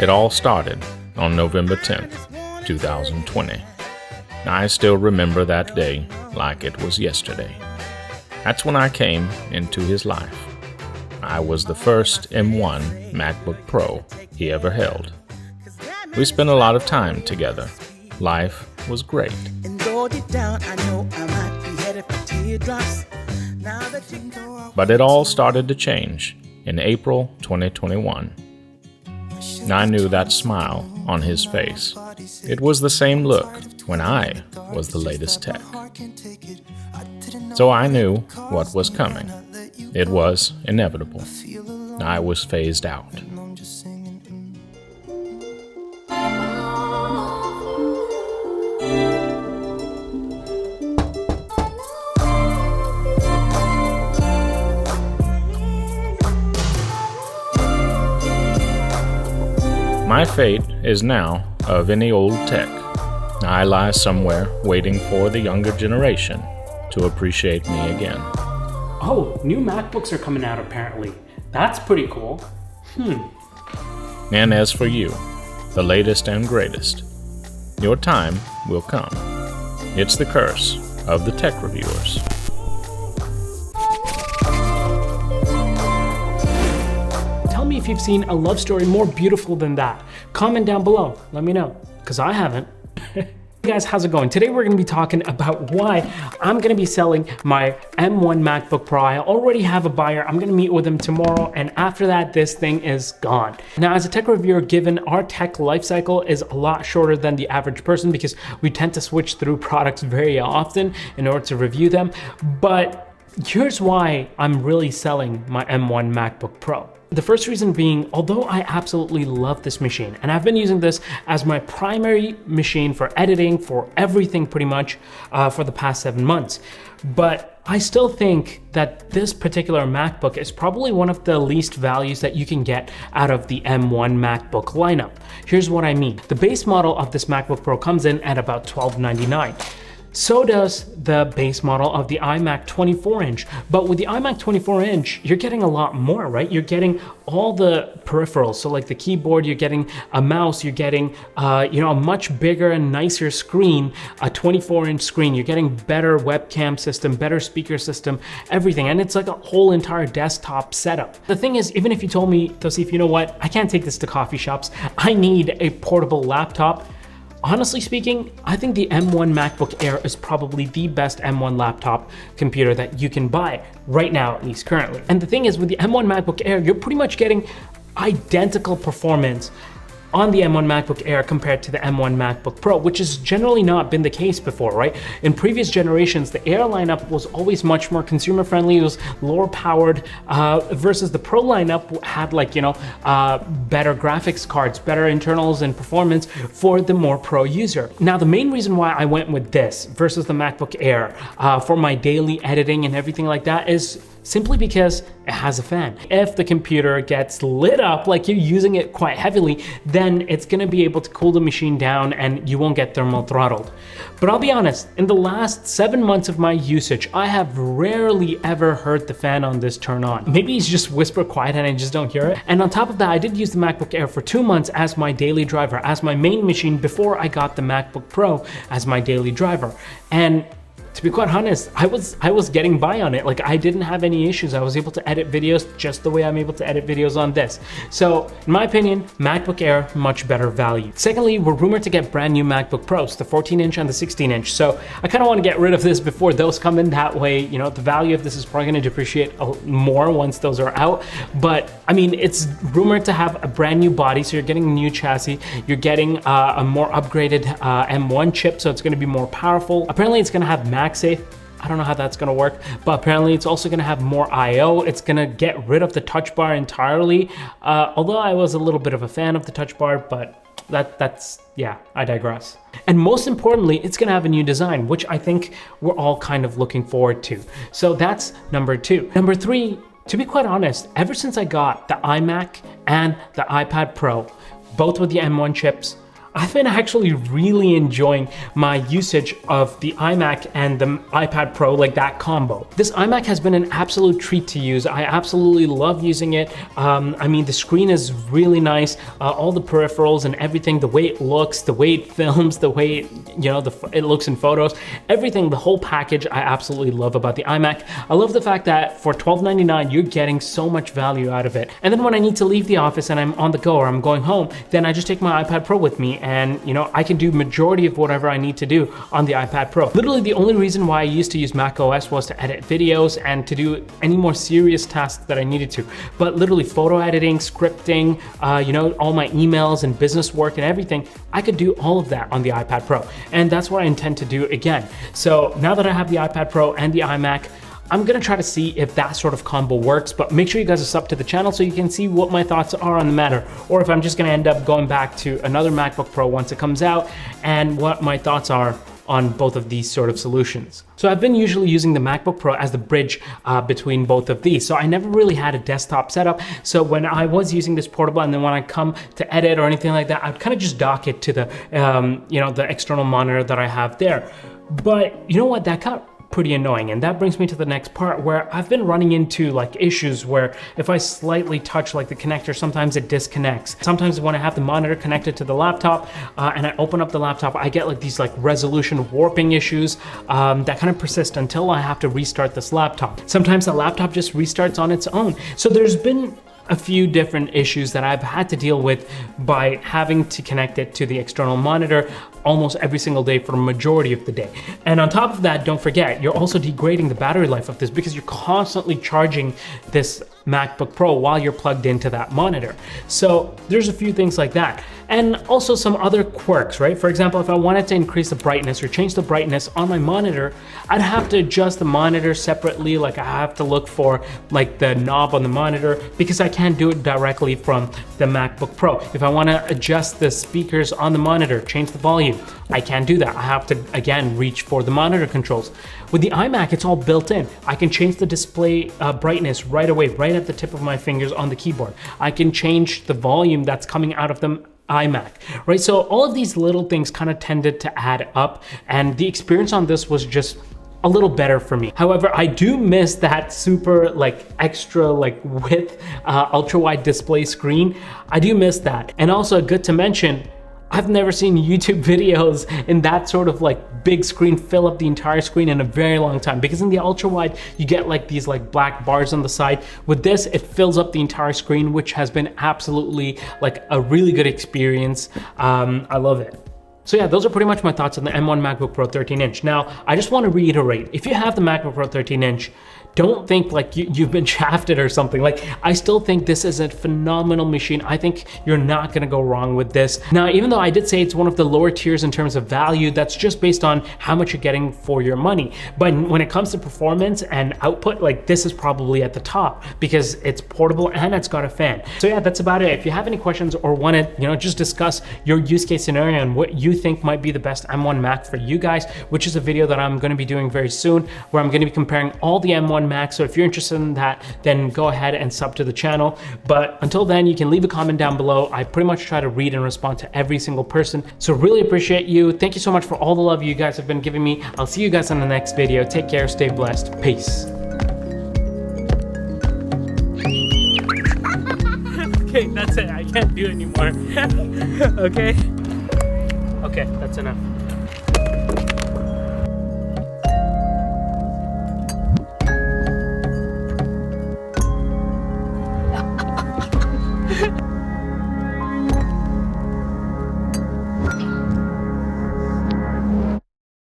It all started on November 10th, 2020. I still remember that day like it was yesterday. That's when I came into his life. I was the first M1 MacBook Pro he ever held. We spent a lot of time together. Life was great. But it all started to change in April 2021. I knew that smile on his face. It was the same look when I was the latest tech. So I knew what was coming. It was inevitable. I was phased out. My fate is now of any old tech. I lie somewhere waiting for the younger generation to appreciate me again. Oh, new MacBooks are coming out apparently. That's pretty cool. And as for you, the latest and greatest, your time will come. It's the curse of the tech reviewers. Tell me if you've seen a love story more beautiful than that. Comment down below, let me know, because I haven't. Hey guys, how's it going? Today we're going to be talking about why I'm going to be selling my M1 MacBook Pro. I already have a buyer. I'm going to meet with him tomorrow, and after that, this thing is gone. Now, as a tech reviewer, given our tech life cycle is a lot shorter than the average person because we tend to switch through products very often in order to review them, but here's why I'm really selling my M1 MacBook Pro. The first reason being, although I absolutely love this machine, and I've been using this as my primary machine for editing, for everything pretty much, for the past 7 months, but I still think that this particular MacBook is probably one of the least values that you can get out of the M1 MacBook lineup. Here's what I mean. The base model of this MacBook Pro comes in at about $1299. So does the base model of the iMac 24-inch. But with the iMac 24-inch, you're getting a lot more, right? You're getting all the peripherals. So like the keyboard, you're getting a mouse, you're getting a much bigger and nicer screen, a 24-inch screen. You're getting better webcam system, better speaker system, everything. And it's like a whole entire desktop setup. The thing is, even if you told me, Tausif, you know what? I can't take this to coffee shops. I need a portable laptop. Honestly speaking, I think the M1 MacBook Air is probably the best M1 laptop computer that you can buy right now, at least currently. And the thing is, with the M1 MacBook Air, you're pretty much getting identical performance on the M1 MacBook Air compared to the M1 MacBook Pro, which has generally not been the case before, right? In previous generations, the Air lineup was always much more consumer friendly. It was lower powered versus the Pro lineup had better graphics cards, better internals and performance for the more pro user. Now, the main reason why I went with this versus the MacBook Air for my daily editing and everything like that is simply because it has a fan. If the computer gets lit up, like you're using it quite heavily, then it's gonna be able to cool the machine down and you won't get thermal throttled. But I'll be honest, in the last 7 months of my usage, I have rarely ever heard the fan on this turn on. Maybe it's just whisper quiet and I just don't hear it. And on top of that, I did use the MacBook Air for 2 months as my daily driver, as my main machine before I got the MacBook Pro as my daily driver. And to be quite honest, I was getting by on it. Like, I didn't have any issues. I was able to edit videos just the way I'm able to edit videos on this. So in my opinion, MacBook Air, much better value. Secondly, we're rumored to get brand new MacBook Pros, the 14-inch and the 16-inch. So I kind of want to get rid of this before those come in. That way, the value of this is probably going to depreciate more once those are out. But I mean, it's rumored to have a brand new body. So you're getting a new chassis. You're getting a more upgraded M1 chip. So it's going to be more powerful. Apparently it's going to have MagSafe. I don't know how that's gonna work, but apparently it's also gonna have more I/O. It's gonna get rid of the touch bar entirely. Although I was a little bit of a fan of the touch bar, but I digress. And most importantly, it's gonna have a new design, which I think we're all kind of looking forward to. So that's number 2. Number 3, to be quite honest, ever since I got the iMac and the iPad Pro, both with the M1 chips, I've been actually really enjoying my usage of the iMac and the iPad Pro, like that combo. This iMac has been an absolute treat to use. I absolutely love using it. I mean, the screen is really nice. All the peripherals and everything, the way it looks, the way it films, the way it looks in photos, everything, the whole package, I absolutely love about the iMac. I love the fact that for $12.99, you're getting so much value out of it. And then when I need to leave the office and I'm on the go or I'm going home, then I just take my iPad Pro with me, and I can do majority of whatever I need to do on the iPad Pro. Literally the only reason why I used to use Mac OS was to edit videos and to do any more serious tasks that I needed to. But literally photo editing, scripting, all my emails and business work and everything, I could do all of that on the iPad Pro. And that's what I intend to do again. So now that I have the iPad Pro and the iMac, I'm gonna try to see if that sort of combo works, but make sure you guys are sub to the channel so you can see what my thoughts are on the matter, or if I'm just gonna end up going back to another MacBook Pro once it comes out, and what my thoughts are on both of these sort of solutions. So I've been usually using the MacBook Pro as the bridge between both of these. So I never really had a desktop setup. So when I was using this portable, and then when I come to edit or anything like that, I'd kind of just dock it to the, the external monitor that I have there. But you know what, that got pretty annoying, and that brings me to the next part, where I've been running into like issues where if I slightly touch like the connector, sometimes it disconnects. Sometimes when I have the monitor connected to the laptop and I open up the laptop, I get like these like resolution warping issues that kind of persist until I have to restart this laptop. Sometimes the laptop just restarts on its own. So there's been a few different issues that I've had to deal with by having to connect it to the external monitor almost every single day for a majority of the day. And on top of that, don't forget, you're also degrading the battery life of this because you're constantly charging this MacBook Pro while you're plugged into that monitor. So there's a few things like that. And also some other quirks, right? For example, if I wanted to increase the brightness or change the brightness on my monitor, I'd have to adjust the monitor separately. Like I have to look for like the knob on the monitor because I can't do it directly from the MacBook Pro. If I want to adjust the speakers on the monitor, change the volume, I can't do that. I have to, again, reach for the monitor controls. With the iMac, it's all built in. I can change the display brightness right away, right at the tip of my fingers on the keyboard. I can change the volume that's coming out of the iMac, right? So all of these little things kind of tended to add up, and the experience on this was just a little better for me. However, I do miss that super like extra like width ultra wide display screen. I do miss that. And also good to mention, I've never seen YouTube videos in that sort of like big screen fill up the entire screen in a very long time, because in the ultra wide you get like these like black bars on the side. With this, it fills up the entire screen, which has been absolutely like a really good experience. I love it. So yeah, those are pretty much my thoughts on the M1 MacBook Pro 13-inch. Now, I just want to reiterate, if you have the MacBook Pro 13-inch, don't think like you've been shafted or something. Like, I still think this is a phenomenal machine. I think you're not gonna go wrong with this. Now, even though I did say it's one of the lower tiers in terms of value, that's just based on how much you're getting for your money. But when it comes to performance and output, like this is probably at the top because it's portable and it's got a fan. So yeah, that's about it. If you have any questions or want to, just discuss your use case scenario and what you think might be the best M1 Mac for you guys, which is a video that I'm going to be doing very soon, where I'm going to be comparing all the M1 Macs. So if you're interested in that, then go ahead and sub to the channel. But until then, you can leave a comment down below. I pretty much try to read and respond to every single person. So really appreciate you. Thank you so much for all the love you guys have been giving me. I'll see you guys on the next video. Take care, stay blessed. Peace. Okay, that's it. I can't do anymore. Okay? Okay, that's enough.